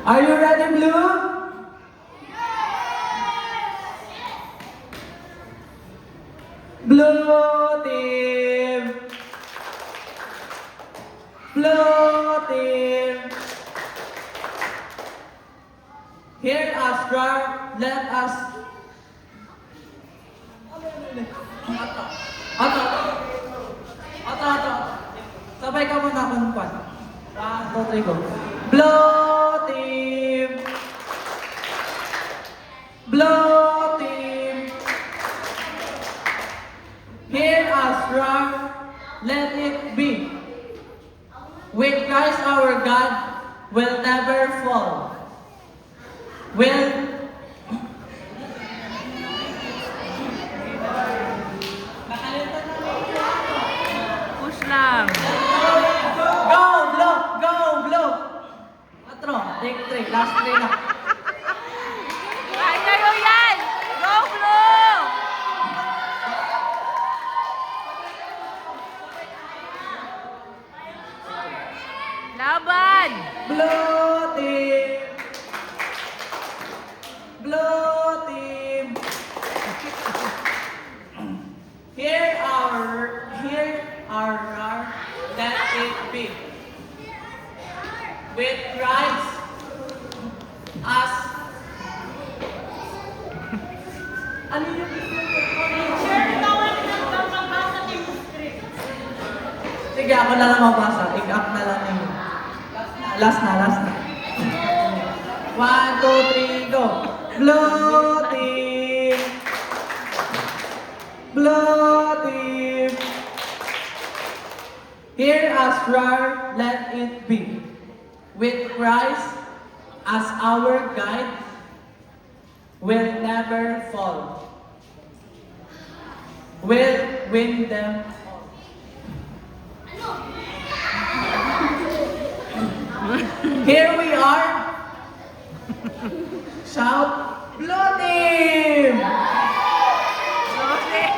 Are you ready, Blue? Blue team! Blue team! Hear us roar, let us... Ato. Sabay ka muna kung kwan. 1, 2, 3, go. Blue team! Blue team! Hear us roar, let it be. With Christ our God will never fall. Will Push lang. go Blue! Go Blue! 4, take 3, last 3 na. Kaya kayo yan! Go, Blue! Laban! Blue team! Blue team! Here our let it be. With Christ as ano yung sige, ako na lang mabasa. Pick-up na lang yun. Last na. 1, 2, 3, go! Blue team! Blue team! Hear us roar, let it be. With Christ as our guide, will never fall. Will win them all. Here we are. Shout, Blue Team! Blue team!